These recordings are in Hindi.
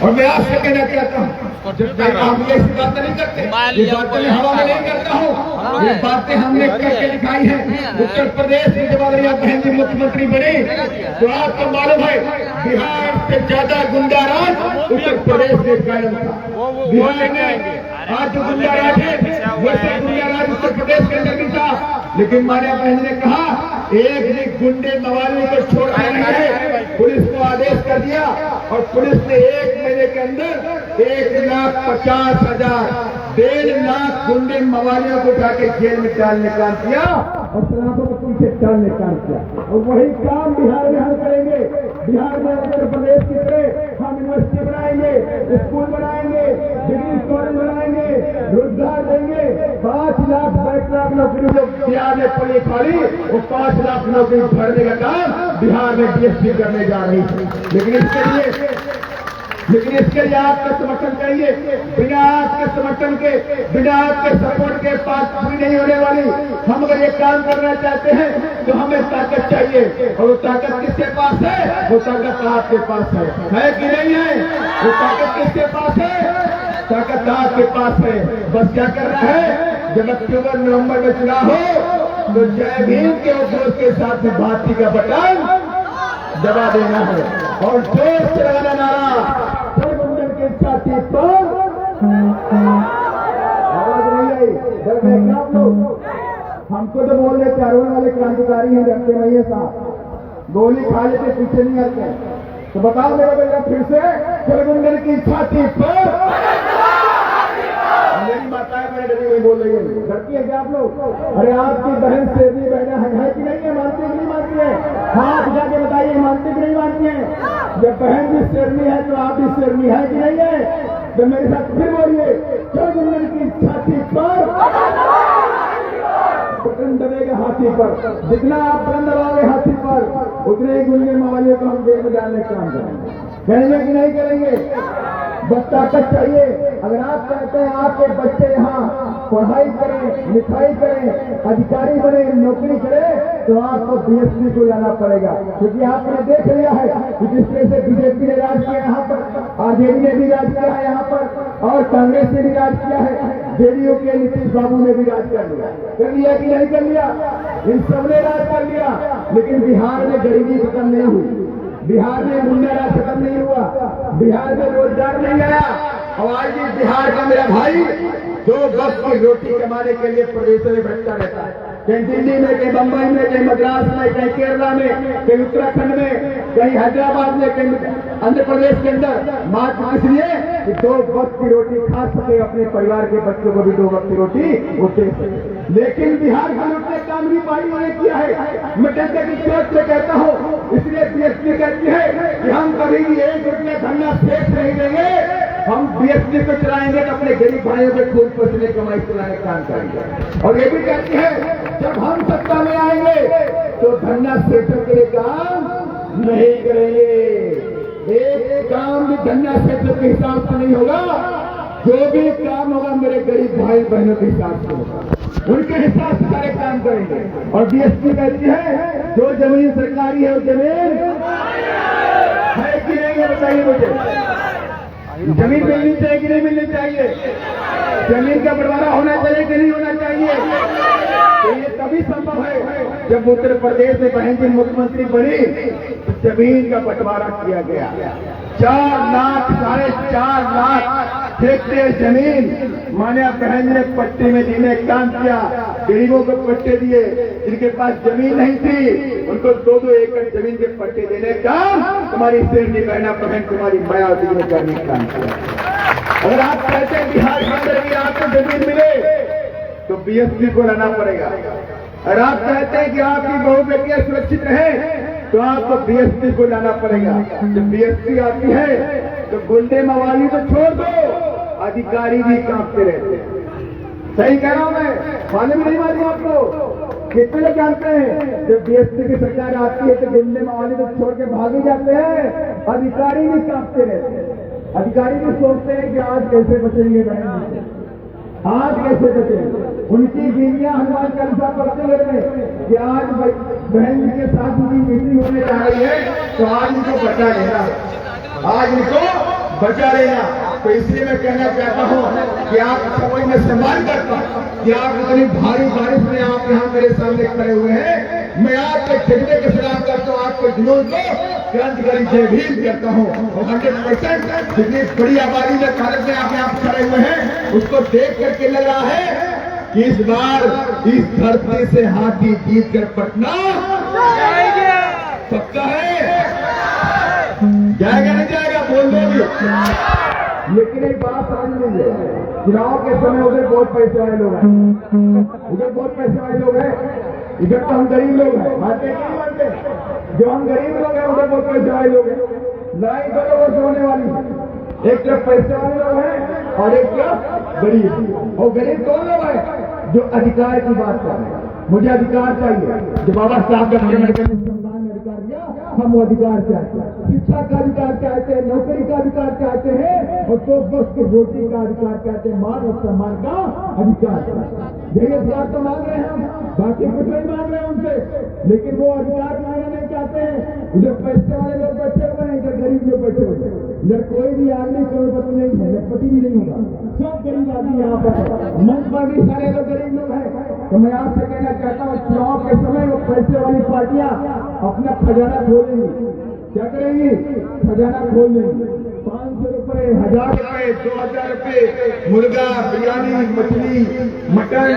और मैं आपसे कहना चाहता हूँ, हम ये बातें नहीं करते, ये बातें हवा में नहीं करता हूँ, ये बातें हमने करके दिखाई है। उत्तर प्रदेश में जब अगर यहाँ बहन जी मुख्यमंत्री बने तो आपको मालूम है बिहार से ज्यादा गुंडाराज उत्तर प्रदेश में कायम था। बिहार में आज जो गुंडाराज है वैसे गुंडाराज उत्तर प्रदेश के अंदर भी था, लेकिन मान्या बहन ने कहा एक भी गुंडे मवाली को छोड़ना नहीं है। पुलिस को आदेश कर दिया और पुलिस ने 1 महीने के अंदर 1,50,000 1.5 लाख गुंडे मवालियों को जाके जेल में डालने का काम किया और शराबों को पीछे डालने का काम किया। और वही काम बिहार में हम करेंगे। बिहार में उत्तर प्रदेश की तरह हम यूनिवर्सिटी बनाएंगे, स्कूल बनाएंगे, डिग्री कॉलेज बनाएंगे, रोजगार देंगे। 5 लाख 22 लाख नौकरी जो बिहार में पड़ी खाली वो 5 लाख नौकरी भरने का काम बिहार में बीएसपी करने जा रही है। लेकिन इसके लिए आपका समर्थन चाहिए। बिना आपके समर्थन के, बिना आपके सपोर्ट के पास पूरी नहीं होने वाली। हम अगर ये काम करना चाहते हैं तो हमें ताकत चाहिए, और वो ताकत किसके पास है? वो ताकत आपके पास है कि नहीं है? वो ताकत किसके पास है? ताकत आपके पास है। बस क्या करना है, जब अक्टूबर नवंबर में चुनाव हो तो जय भीम के उद्देश्य के साथ में भारती का बटन दबा देना है और जोर से लगाना नारा सरगुंडन के छाती पर। आवाज नहीं आई, डर गए क्या आप लोग? हमको तो बोल रहे चारों वाले क्रांतिकारी हैं, डरते नहीं है साहब, गोली खा लेते पीछे नहीं आते। तो बताओ मेरा बेटा फिर से, सरगुंडन की छाती पर। मेरी माताएं मेरे डरी हुई बोल रही है, डरती है क्या आप लोग? अरे आपकी बहन शेरनी बहना है कि नहीं है? मानती है कि नहीं मानती है? हाथ जाके बताइए, मानती कि नहीं मानती है? जब बहन भी शेरनी है तो आप भी शेरनी है कि नहीं है? तो मेरे साथ फिर बोलिए, सरगुंडन की छाती पर बटन दबेगा हाथी पर। जितना आप बटन दबाओगे हाथी पर उतने ही गुंडे मवालियों को हम जेल में डालने का काम करेंगे। करेंगे कि नहीं करेंगे? बस ताकत चाहिए। अगर आप चाहते हैं आपके बच्चे यहाँ पढ़ाई करें, लिखाई करें, अधिकारी बने, नौकरी करें, तो आपको बीएसपी को लाना पड़ेगा। क्योंकि आपने देख लिया है कि जिस तरह से बीजेपी ने राज किया यहाँ पर, आरजेडी ने भी राज किया है यहाँ पर, और कांग्रेस ने भी राज किया है, जेडीयू के नीतीश बाबू ने भी राज कर लिया कि नहीं कर लिया? इन सबने राज कर लिया। लेकिन बिहार में गरीबी खत्म नहीं हुई, बिहार में गुंडाराज खत्म नहीं हुआ, बिहार में रोजगार नहीं आया। और आज भी बिहार का मेरा भाई 2 वक्त की रोटी कमाने के लिए प्रदेशों में भटका रहता है, कहीं दिल्ली में, कहीं बंबई में, कहीं मद्रास में, कहीं केरला में, कहीं उत्तराखंड में, कहीं हैदराबाद में, कहीं आंध्र प्रदेश के अंदर। मात्र इसलिए कि 2 वक्त की रोटी खा सके, अपने परिवार के बच्चों को भी 2 वक्त की रोटी वो दे सके। लेकिन बिहार का लुटने काम भी पार्टी ने किया है। मैं जनता की सोच से कहता हूँ, इसलिए बीएसपी कहती है कि हम कभी भी 1 रुपया धरना शेष नहीं देंगे। हम बीएसपी को चलाएंगे तो अपने गरीब भाइयों के खून पसीने कमाई चलाने का काम करेंगे। और ये भी कहती है जब हम सत्ता में आएंगे तो धरना क्षेत्र के लिए काम नहीं करेंगे। एक काम भी धरना क्षेत्र के हिसाब से नहीं होगा, जो भी काम होगा मेरे गरीब भाई बहनों के हिसाब से होगा, उनके हिसाब से सारे काम करेंगे। और बीएसपी कहती है जो जमीन सरकारी है वो जमीन है कि नहीं है? बताइए मुझे, जमीन मिलनी चाहिए कि नहीं मिलनी चाहिए? जमीन का बंटवारा होना चाहिए कि नहीं होना चाहिए? तो ये तभी संभव है जब उत्तर प्रदेश में बहन जी मुख्यमंत्री बनी तो जमीन का बंटवारा किया गया। 4 लाख 4.5 लाख हेक्टेयर जमीन मान्या बहन ने पट्टे में देने का काम किया। गरीबों को पट्टे दिए, जिनके पास जमीन नहीं थी उनको 2-2 एकड़ जमीन के पट्टे देने का तुम्हारी शेरनी बहना बहन तुम्हारी मायावती ने करने का काम किया। अगर आप कहते हैं बिहार के अंदर भी आपको जमीन मिले तो बीएसपी को लाना पड़ेगा। अगर आप कहते हैं कि आपकी बहु बेटियां सुरक्षित रहे तो आपको बीएसपी को लाना पड़ेगा। जब बीएसपी आती है तो गुंडे मवाली तो छोड़ दो, अधिकारी भी कांपते रहते हैं। सही कह रहा हूं मैं? मालूम नहीं मालूम आपको? कितने लोग जानते हैं जब बीएसपी की सरकार आती है तो गुंडे मवाली तो छोड़ के भाग ही जाते हैं, अधिकारी भी कांपते रहते हैं। अधिकारी भी सोचते हैं कि आज कैसे बचेंगे बहन, आज कैसे बचे। उनकी बीवियां हनुमान चालीसा पढ़ते रहते हैं कि आज बहन जी के साथ उनकी मीटिंग होने जा रही है तो आज इनको बचा लेना, आज इनको बचा लेना। तो इसलिए मैं कहना चाहता हूँ कि आप समझ में सम्मान करता हूँ कि आप इतनी भारी बारिश में आप यहाँ मेरे सामने खड़े हुए हैं। मैं आपके जज्बे के खिलाफ करता हूँ, आपके जुनून को क्रांतिकारी जय भीम करता हूँ। और 100% जितनी बड़ी आबादी में भारत में आप यहाँ खड़े हुए हैं, उसको देख करके लग रहा है कि इस बार इस धरती से हाथी जीत कर पटना पक्का है। जाएगा नहीं जाएगा बोल दो भी। लेकिन एक बात समझ लीजिए, चुनाव के समय उधर बहुत पैसे वाले लोग हैं, उधर बहुत पैसे वाले लोग हैं, इधर तो हम गरीब लोग हैं। मानते नहीं मानते? जो हम गरीब लोग हैं उधर बहुत पैसे वाले लोग हैं। लड़ाई दो लोगों से होने वाली है, एक तरफ पैसे वाले लोग हैं और एक तरफ गरीब। और गरीब कौन लोग हैं? जो अधिकार की बात कर रहे हैं। मुझे अधिकार चाहिए, जो बाबा साहब का अधिकार दिया, हम वो अधिकार चाहते हैं। शिक्षा का अधिकार चाहते हैं, नौकरी का अधिकार चाहते हैं, और तो बस की रोटी का अधिकार चाहते हैं, मान और सम्मान का अधिकार चाहते हैं। यही अधिकार तो मांग रहे हैं हम, बाकी कुछ नहीं मांग रहे हैं उनसे। लेकिन वो अधिकार मांगना नहीं चाहते हैं। उधर पैसे वाले लोग बैठे हुए हैं, इधर गरीब लोग बैठे हुए हैं। इधर कोई भी आदमी करोड़पति नहीं है, लखपति भी नहीं होगा, सब गरीब आदमी यहाँ पर। मंच पर भी सारे लोग गरीब लोग हैं। तो मैं आपसे कहना चाहता हूँ, चुनाव के समय वो पैसे वाली पार्टियां अपना खजाना खोलेंगी। क्या करेंगी? खजाना खोल देंगी। 500 रुपए, 1000 रुपए, 2000 रुपए मुर्गा, बिरयानी, मछली, मटन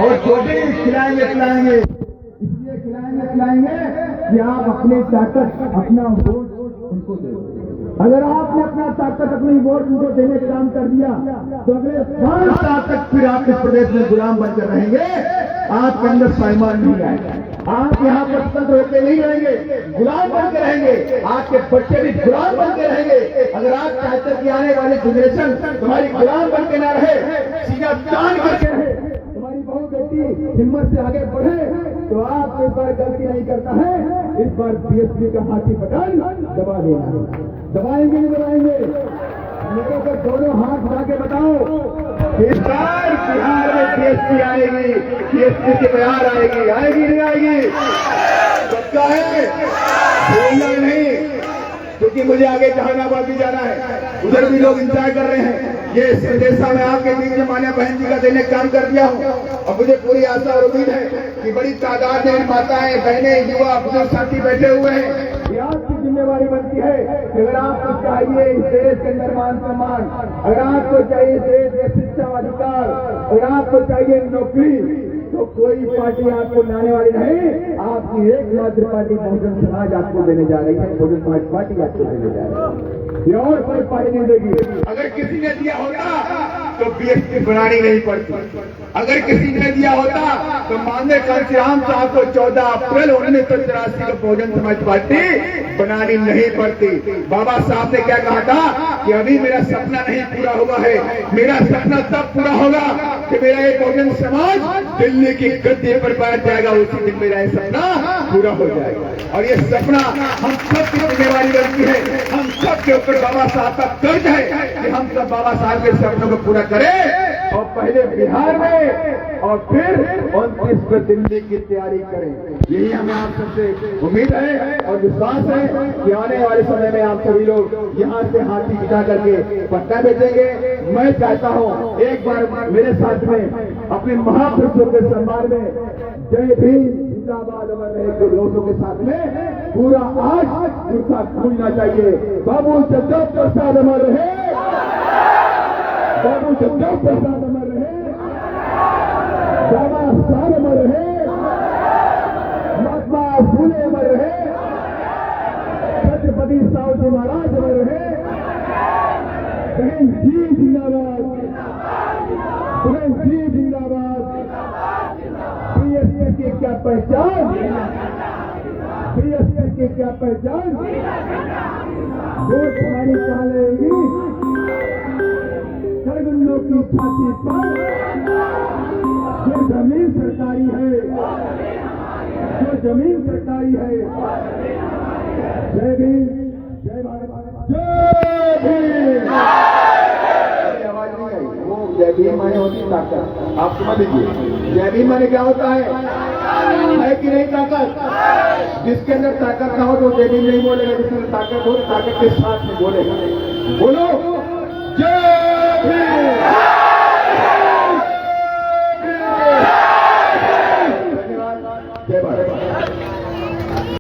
और छोटे खिलाएंगे इसलिए खिलाएंगे कि आप अपनी ताकत, अपना वोट उनको दे। अगर आपने अपना ताकत, अपनी वोट उनको देने का काम कर दिया, तो अगले 5 साल तक फिर आप इस प्रदेश में गुलाम बनकर रहेंगे। आपके अंदर स्वाभिमान नहीं आएगा, आप यहाँ पर स्वतंत्र होकर नहीं रहेंगे, गुलाम बनकर रहेंगे। आपके बच्चे भी गुलाम बनकर रहेंगे। अगर आप चाहते हैं कि आने वाली जनरेशन तुम्हारी गुलाम बनकर ना रहे, सीधा तान करके रहे, तुम्हारी बहू बेटी हिम्मत से आगे बढ़े, तो आप इस बार गलती नहीं करता है। इस बार बीएसपी का हाथी बटन दबा देना। दबाएंगे नहीं दबाएंगे? मेरे को दोनों हाथ उठा के बताओ, इस बार बिहार में बीएसपी आएगी, बीएसपी की बिहार आएगी नहीं आएगी? पक्का है? बोलना नहीं, क्योंकि मुझे आगे जहानाबाद भी जाना है, उधर भी लोग इंतजार कर रहे हैं। ये संदेशा मैं आपके बीच में मान्या बहन जी का देने का काम कर दिया हूँ। और मुझे पूरी आशा और उम्मीद है कि बड़ी तादाद में माताएं, बहनें, युवा, बुजुर्ग साथी बैठे हुए हैं। ये आपकी जिम्मेवारी बनती है कि अगर आपको चाहिए इस देश के अंदर मान सम्मान, अगर आपको चाहिए इस देश में शिक्षा अधिकार, अगर आपको चाहिए नौकरी, तो कोई पार्टी आपको लाने वाली नहीं। आपकी एकमात्र पार्टी बहुजन समाज आपको देने जा रही है, बहुजन समाज पार्टी आपको देने जा रही है। ये और कोई पार्टी नहीं देगी। अगर किसी ने दिया होता तो बीएसपी बनानी नहीं पड़ती। अगर किसी ने दिया होता तो माननीय कांशीराम साहब को 14 अप्रैल 1983 को बहुजन समाज पार्टी बनानी नहीं पड़ती। बाबा साहब ने क्या कहा था कि अभी मेरा सपना नहीं पूरा हुआ है, मेरा सपना तब पूरा होगा कि मेरा ये बहुजन समाज दिल्ली की गद्दी पर बैठ जाएगा, उसी दिन मेरा ये सपना पूरा हो जाएगा। और ये सपना हम सबकी जिम्मेवारी बनती है, हम सबके ऊपर बाबा साहब का कर्ज है कि हम सब बाबा साहब के सपनों को पूरा करें, और पहले बिहार में और फिर 29 को दिल्ली की तैयारी करें। यही हमें आप सबसे उम्मीद है और विश्वास है कि आने वाले समय में आप सभी लोग यहाँ से हाथी बिठा करके पटना भेजेंगे। मैं चाहता हूँ एक बार मेरे साथ में अपने महापुरुषों के सम्मान में जय भीम जिंदाबाद अमर रहे के लोगों के साथ में पूरा आज उनका खुलना चाहिए। बाबू जगदेव प्रसाद अमर रहे, बाबू जगदेव प्रसाद अमर रहे, बाबा साहब अमर रहे, महात्मा फूले अमर रहे, छत्रपति साहू जी महाराज अमर रहे, बहन जी जिंदाबाद, बहन जी जिंदाबाद। बीएसपी की क्या पहचान, बीएसपी की क्या पहचान, वोट हमारी चालेगी सरगुंडों की छाती पर। जो जमीन सरकारी है, जो जमीन सरकारी है। जय भीम, जय भारत, जय भीम। आवाज नहीं आई, वो जय भीम माने होती ताकत, आप समझ लीजिए। जय भीम माने क्या होता है कि नहीं ताकत? जिसके अंदर ताकत ना हो तो जय भीम नहीं बोलेगा, जिसके अंदर ताकत हो ताकत के साथ में बोलेगा। बोलो जय भीम। जय भारत।